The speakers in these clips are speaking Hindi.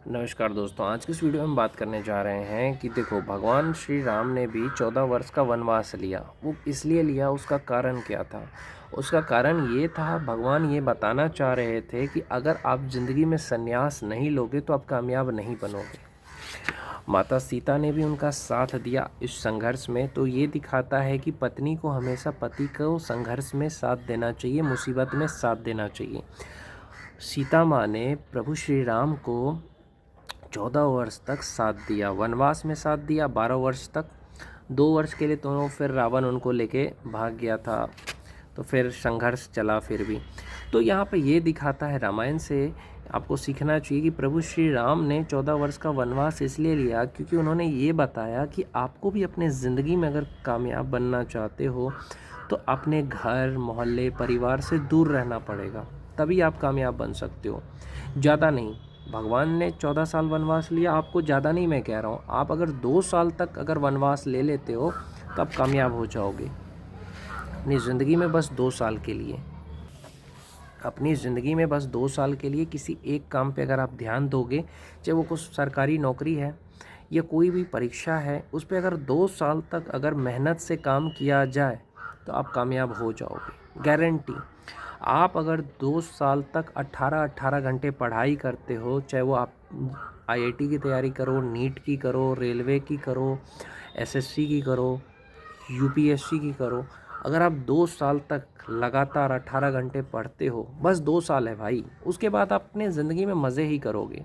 नमस्कार दोस्तों, आज की इस वीडियो में हम बात करने जा रहे हैं कि देखो भगवान श्री राम ने भी 14 वर्ष का वनवास लिया। वो इसलिए लिया, उसका कारण क्या था? उसका कारण ये था, भगवान ये बताना चाह रहे थे कि अगर आप ज़िंदगी में संन्यास नहीं लोगे तो आप कामयाब नहीं बनोगे। माता सीता ने भी उनका साथ दिया इस संघर्ष में, तो ये दिखाता है कि पत्नी को हमेशा पति को संघर्ष में साथ देना चाहिए, मुसीबत में साथ देना चाहिए। सीता माँ ने प्रभु श्री राम को 14 वर्ष तक साथ दिया, वनवास में साथ दिया 12 वर्ष तक। 2 वर्ष के लिए तो फिर रावण उनको लेके भाग गया था, तो फिर संघर्ष चला फिर भी। तो यहाँ पे ये दिखाता है, रामायण से आपको सीखना चाहिए कि प्रभु श्री राम ने 14 वर्ष का वनवास इसलिए लिया क्योंकि उन्होंने ये बताया कि आपको भी अपने ज़िंदगी में अगर कामयाब बनना चाहते हो तो अपने घर, मोहल्ले, परिवार से दूर रहना पड़ेगा, तभी आप कामयाब बन सकते हो, ज़्यादा नहीं। भगवान ने 14 साल वनवास लिया, आपको ज़्यादा नहीं मैं कह रहा हूँ। आप अगर 2 साल तक अगर वनवास ले लेते हो तो आप कामयाब हो जाओगे। अपनी ज़िंदगी में बस 2 साल के लिए, अपनी ज़िंदगी में बस 2 साल के लिए किसी एक काम पे अगर आप ध्यान दोगे, चाहे वो कुछ सरकारी नौकरी है या कोई भी परीक्षा है, उस पे अगर 2 साल तक अगर मेहनत से काम किया जाए तो आप कामयाब हो जाओगे, गारंटी। आप अगर 2 साल तक 18-18 घंटे पढ़ाई करते हो, चाहे वो आप आईआईटी की तैयारी करो, नीट की करो, रेलवे की करो, एसएससी की करो, यूपीएससी की करो, अगर आप 2 साल तक लगातार 18 घंटे पढ़ते हो, बस 2 साल है भाई, उसके बाद आप अपने ज़िंदगी में मज़े ही करोगे,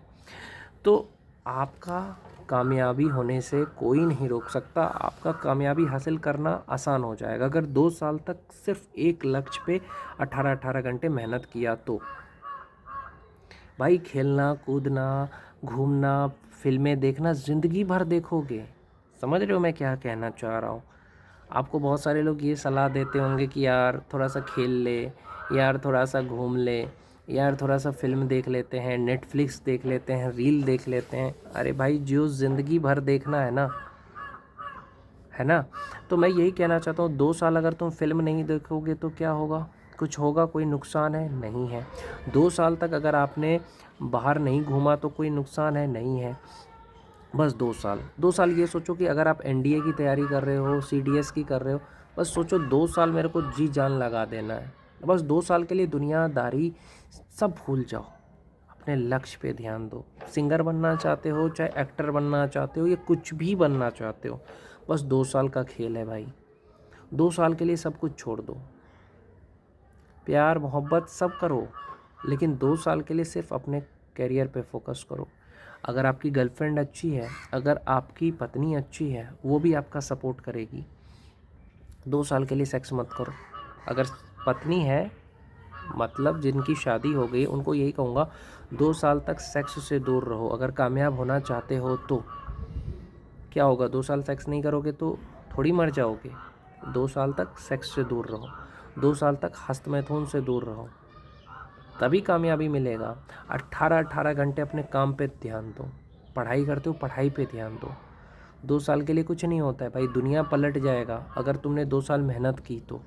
तो आपका कामयाबी होने से कोई नहीं रोक सकता। आपका कामयाबी हासिल करना आसान हो जाएगा अगर 2 साल तक सिर्फ एक लक्ष्य पे 18-18 घंटे मेहनत किया तो। भाई खेलना, कूदना, घूमना, फिल्में देखना ज़िंदगी भर देखोगे। समझ रहे हो मैं क्या कहना चाह रहा हूँ? आपको बहुत सारे लोग ये सलाह देते होंगे कि यार थोड़ा सा खेल ले, यार थोड़ा सा घूम ले, यार थोड़ा सा फिल्म देख लेते हैं, नेटफ्लिक्स देख लेते हैं, रील देख लेते हैं। अरे भाई, जो ज़िंदगी भर देखना है ना, तो मैं यही कहना चाहता हूँ, 2 साल अगर तुम फिल्म नहीं देखोगे तो क्या होगा? कुछ होगा? कोई नुकसान है? नहीं है। 2 साल तक अगर आपने बाहर नहीं घूमा तो कोई नुकसान है? नहीं है। बस 2 साल, 2 साल ये सोचो कि अगर आप एनडीए की तैयारी कर रहे हो, सीडीएस की कर रहे हो, बस सोचो 2 साल मेरे को जी जान लगा देना है। बस 2 साल के लिए दुनियादारी सब भूल जाओ, अपने लक्ष्य पे ध्यान दो। सिंगर बनना चाहते हो, चाहे एक्टर बनना चाहते हो, या कुछ भी बनना चाहते हो, बस 2 साल का खेल है भाई। 2 साल के लिए सब कुछ छोड़ दो, प्यार मोहब्बत सब करो, लेकिन 2 साल के लिए सिर्फ अपने करियर पे फोकस करो। अगर आपकी गर्लफ्रेंड अच्छी है, अगर आपकी पत्नी अच्छी है, वो भी आपका सपोर्ट करेगी। 2 साल के लिए सेक्स मत करो। अगर पत्नी है, मतलब जिनकी शादी हो गई, उनको यही कहूँगा 2 साल तक सेक्स से दूर रहो अगर कामयाब होना चाहते हो तो। क्या होगा, 2 साल सेक्स नहीं करोगे तो थोड़ी मर जाओगे। 2 साल तक सेक्स से दूर रहो, 2 साल तक हस्तमैथुन से दूर रहो, तभी कामयाबी मिलेगा। 18-18 घंटे अपने काम पे ध्यान दो, पढ़ाई करते हो पढ़ाई पे ध्यान दो। 2 साल के लिए कुछ नहीं होता है भाई, दुनिया पलट जाएगा अगर तुमने 2 साल मेहनत की तो।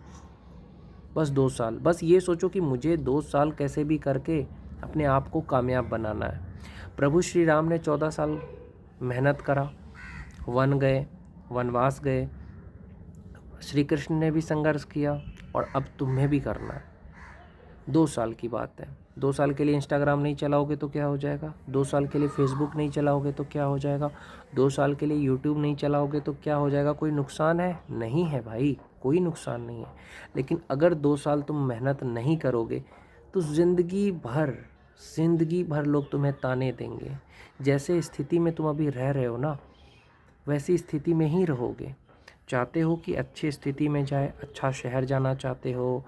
बस 2 साल, बस ये सोचो कि मुझे 2 साल कैसे भी करके अपने आप को कामयाब बनाना है। प्रभु श्री राम ने 14 साल मेहनत करा, वन गए, वनवास गए। श्री कृष्ण ने भी संघर्ष किया, और अब तुम्हें भी करना है। 2 साल की बात है। 2 साल के लिए इंस्टाग्राम नहीं चलाओगे तो क्या हो जाएगा? 2 साल के लिए फेसबुक नहीं चलाओगे तो क्या हो जाएगा? 2 साल के लिए यूट्यूब नहीं चलाओगे तो क्या हो जाएगा? कोई नुकसान है? नहीं है भाई, कोई नुकसान नहीं है। लेकिन अगर 2 साल तुम मेहनत नहीं करोगे तो ज़िंदगी भर लोग तुम्हें ताने देंगे। जैसे स्थिति में तुम अभी रह रहे हो ना, वैसी स्थिति में ही रहोगे। चाहते हो कि अच्छी स्थिति में जाए, अच्छा शहर जाना चाहते हो,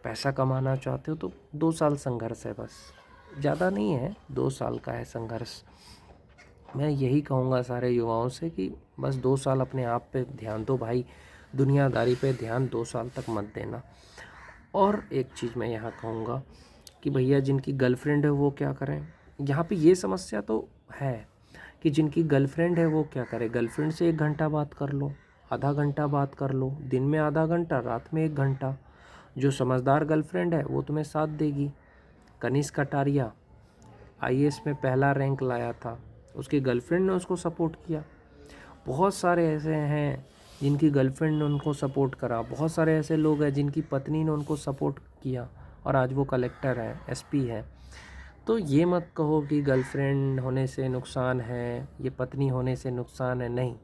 पैसा कमाना चाहते हो, तो 2 साल संघर्ष है बस, ज़्यादा नहीं है, 2 साल का है संघर्ष। मैं यही कहूँगा सारे युवाओं से कि बस 2 साल अपने आप पे ध्यान दो भाई, दुनियादारी पे ध्यान 2 साल तक मत देना। और एक चीज़ मैं यहाँ कहूँगा कि भैया जिनकी गर्लफ्रेंड है वो क्या करें? यहाँ पे ये समस्या तो है कि जिनकी गर्लफ्रेंड है वो क्या करे? गर्लफ्रेंड से 1 घंटा बात कर लो, आधा घंटा बात कर लो, दिन में आधा घंटा, रात में 1 घंटा। जो समझदार गर्लफ्रेंड है वो तुम्हें साथ देगी। कनिष्क कटारिया आईएएस में पहला रैंक लाया था, उसकी गर्लफ्रेंड ने उसको सपोर्ट किया। बहुत सारे ऐसे हैं जिनकी गर्लफ्रेंड ने उनको सपोर्ट करा, बहुत सारे ऐसे लोग हैं जिनकी पत्नी ने उनको सपोर्ट किया और आज वो कलेक्टर है, एसपी है। तो ये मत कहो कि गर्लफ्रेंड होने से नुकसान है, ये पत्नी होने से नुकसान है, नहीं।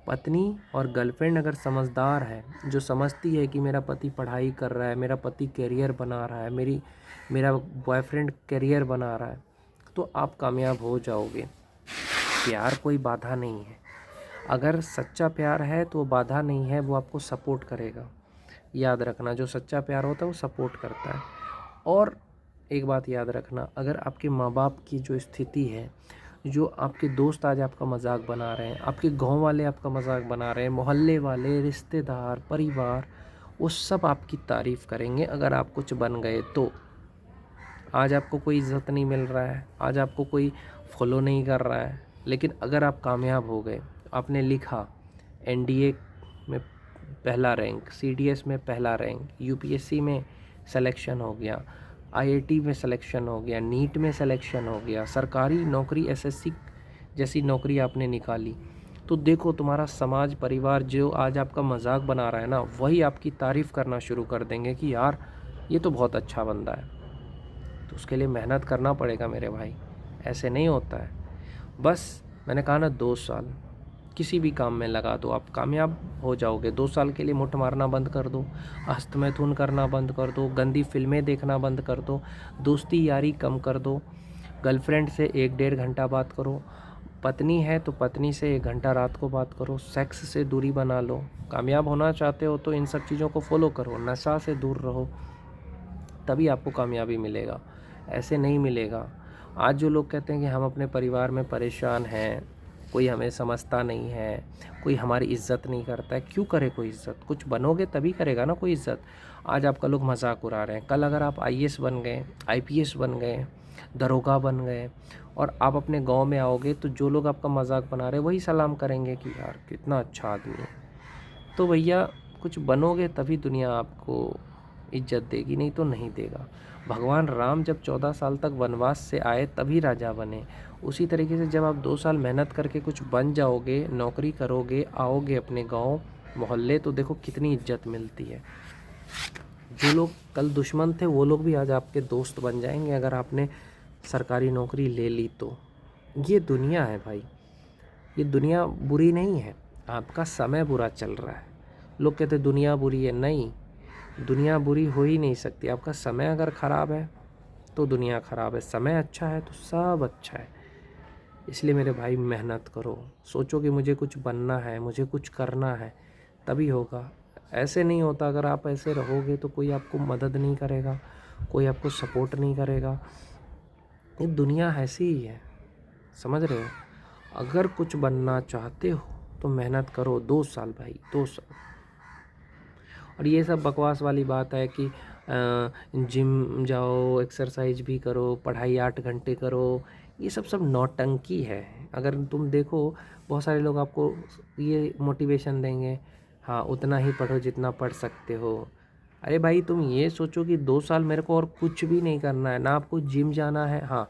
पत्नी और गर्लफ्रेंड अगर समझदार है, जो समझती है कि मेरा पति पढ़ाई कर रहा है, मेरा पति करियर बना रहा है, मेरा बॉयफ्रेंड करियर बना रहा है, तो आप कामयाब हो जाओगे। प्यार कोई बाधा नहीं है। अगर सच्चा प्यार है तो वो बाधा नहीं है, वो आपको सपोर्ट करेगा। याद रखना, जो सच्चा प्यार होता है वो सपोर्ट करता है। और एक बात याद रखना, अगर आपके माँ बाप की जो स्थिति है, जो आपके दोस्त आज आपका मजाक बना रहे हैं, आपके गांव वाले आपका मजाक बना रहे हैं, मोहल्ले वाले, रिश्तेदार, परिवार, वो सब आपकी तारीफ़ करेंगे अगर आप कुछ बन गए तो। आज आपको कोई इज़्ज़त नहीं मिल रहा है, आज आपको कोई फॉलो नहीं कर रहा है, लेकिन अगर आप कामयाब हो गए, आपने लिखा एनडीए में पहला रैंक, सीडीएस में पहला रैंक, यूपीएससी में सिलेक्शन हो गया, आईआईटी में सिलेक्शन हो गया, नीट में सिलेक्शन हो गया, सरकारी नौकरी एसएससी जैसी नौकरी आपने निकाली, तो देखो तुम्हारा समाज, परिवार जो आज आपका मजाक बना रहा है ना, वही आपकी तारीफ़ करना शुरू कर देंगे कि यार ये तो बहुत अच्छा बंदा है। तो उसके लिए मेहनत करना पड़ेगा मेरे भाई, ऐसे नहीं होता है। बस मैंने कहा ना, 2 साल किसी भी काम में लगा दो, आप कामयाब हो जाओगे। 2 साल के लिए मुठ मारना बंद कर दो, हस्तमैथुन करना बंद कर दो, गंदी फिल्में देखना बंद कर दो, दोस्ती यारी कम कर दो, गर्लफ्रेंड से 1-1.5 घंटा बात करो, पत्नी है तो पत्नी से 1 घंटा रात को बात करो, सेक्स से दूरी बना लो। कामयाब होना चाहते हो तो इन सब चीज़ों को फॉलो करो, नशा से दूर रहो, तभी आपको कामयाबी मिलेगा, ऐसे नहीं मिलेगा। आज जो लोग कहते हैं कि हम अपने परिवार में परेशान हैं, कोई हमें समझता नहीं है, कोई हमारी इज़्ज़त नहीं करता है, क्यों करे कोई इज़्ज़त? कुछ बनोगे तभी करेगा ना कोई इज़्ज़त। आज आपका लोग मजाक उड़ा रहे हैं, कल अगर आप आईएएस बन गए, आईपीएस बन गए, दरोगा बन गए और आप अपने गांव में आओगे, तो जो लोग आपका मजाक बना रहे हैं वही सलाम करेंगे कि यार कितना अच्छा आदमी है। तो भैया कुछ बनोगे तभी दुनिया आपको इज्जत देगी, नहीं तो नहीं देगा। भगवान राम जब 14 साल तक वनवास से आए तभी राजा बने। उसी तरीके से जब आप 2 साल मेहनत करके कुछ बन जाओगे, नौकरी करोगे, आओगे अपने गांव मोहल्ले, तो देखो कितनी इज्जत मिलती है। जो लोग कल दुश्मन थे वो लोग भी आज आपके दोस्त बन जाएंगे अगर आपने सरकारी नौकरी ले ली तो। ये दुनिया है भाई, ये दुनिया बुरी नहीं है, आपका समय बुरा चल रहा है। लोग कहते दुनिया बुरी है, नहीं, दुनिया बुरी हो ही नहीं सकती। आपका समय अगर ख़राब है तो दुनिया ख़राब है, समय अच्छा है तो सब अच्छा है। इसलिए मेरे भाई मेहनत करो, सोचो कि मुझे कुछ बनना है, मुझे कुछ करना है, तभी होगा। ऐसे नहीं होता, अगर आप ऐसे रहोगे तो कोई आपको मदद नहीं करेगा, कोई आपको सपोर्ट नहीं करेगा। ये दुनिया ऐसी ही है, समझ रहे हो? अगर कुछ बनना चाहते हो तो मेहनत करो, 2 साल भाई, 2 साल। और ये सब बकवास वाली बात है कि जिम जाओ, एक्सरसाइज भी करो, पढ़ाई 8 घंटे करो, ये सब नौटंकी है। अगर तुम देखो, बहुत सारे लोग आपको ये मोटिवेशन देंगे, हाँ उतना ही पढ़ो जितना पढ़ सकते हो। अरे भाई तुम ये सोचो कि 2 साल मेरे को और कुछ भी नहीं करना है, ना आपको जिम जाना है, हाँ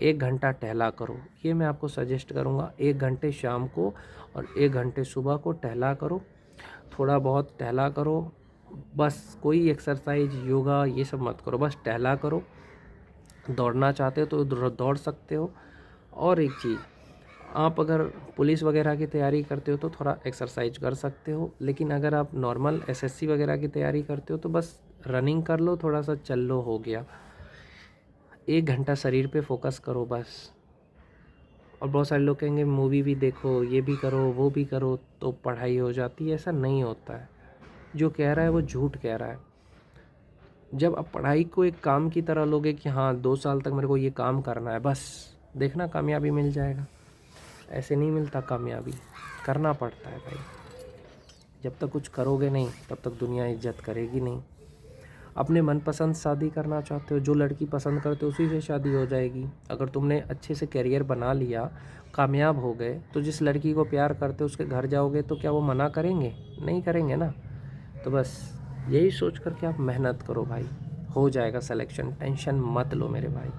1 घंटा टहला करो, ये मैं आपको सजेस्ट करूँगा। 1 घंटे शाम को और 1 घंटे सुबह को टहला करो, थोड़ा बहुत टहला करो, बस कोई एक्सरसाइज, योगा ये सब मत करो, बस टहला करो। दौड़ना चाहते हो तो दौड़ सकते हो। और एक चीज़, आप अगर पुलिस वगैरह की तैयारी करते हो तो थोड़ा एक्सरसाइज कर सकते हो, लेकिन अगर आप नॉर्मल एसएससी वगैरह की तैयारी करते हो तो बस रनिंग कर लो, थोड़ा सा चल लो, हो गया। 1 घंटा शरीर पे फोकस करो बस। और बहुत सारे लोग कहेंगे मूवी भी देखो, ये भी करो, वो भी करो तो पढ़ाई हो जाती है, ऐसा नहीं होता है। जो कह रहा है वो झूठ कह रहा है। जब आप पढ़ाई को एक काम की तरह लोगे कि हाँ 2 साल तक मेरे को ये काम करना है, बस देखना कामयाबी मिल जाएगा। ऐसे नहीं मिलता कामयाबी, करना पड़ता है भाई। जब तक कुछ करोगे नहीं तब तक दुनिया इज्जत करेगी नहीं। अपने मनपसंद शादी करना चाहते हो, जो लड़की पसंद करते हो उसी से शादी हो जाएगी। अगर तुमने अच्छे से करियर बना लिया, कामयाब हो गए, तो जिस लड़की को प्यार करते हो उसके घर जाओगे तो क्या वो मना करेंगे? नहीं करेंगे ना। तो बस यही सोच कर के आप मेहनत करो भाई, हो जाएगा सिलेक्शन, टेंशन मत लो मेरे भाई।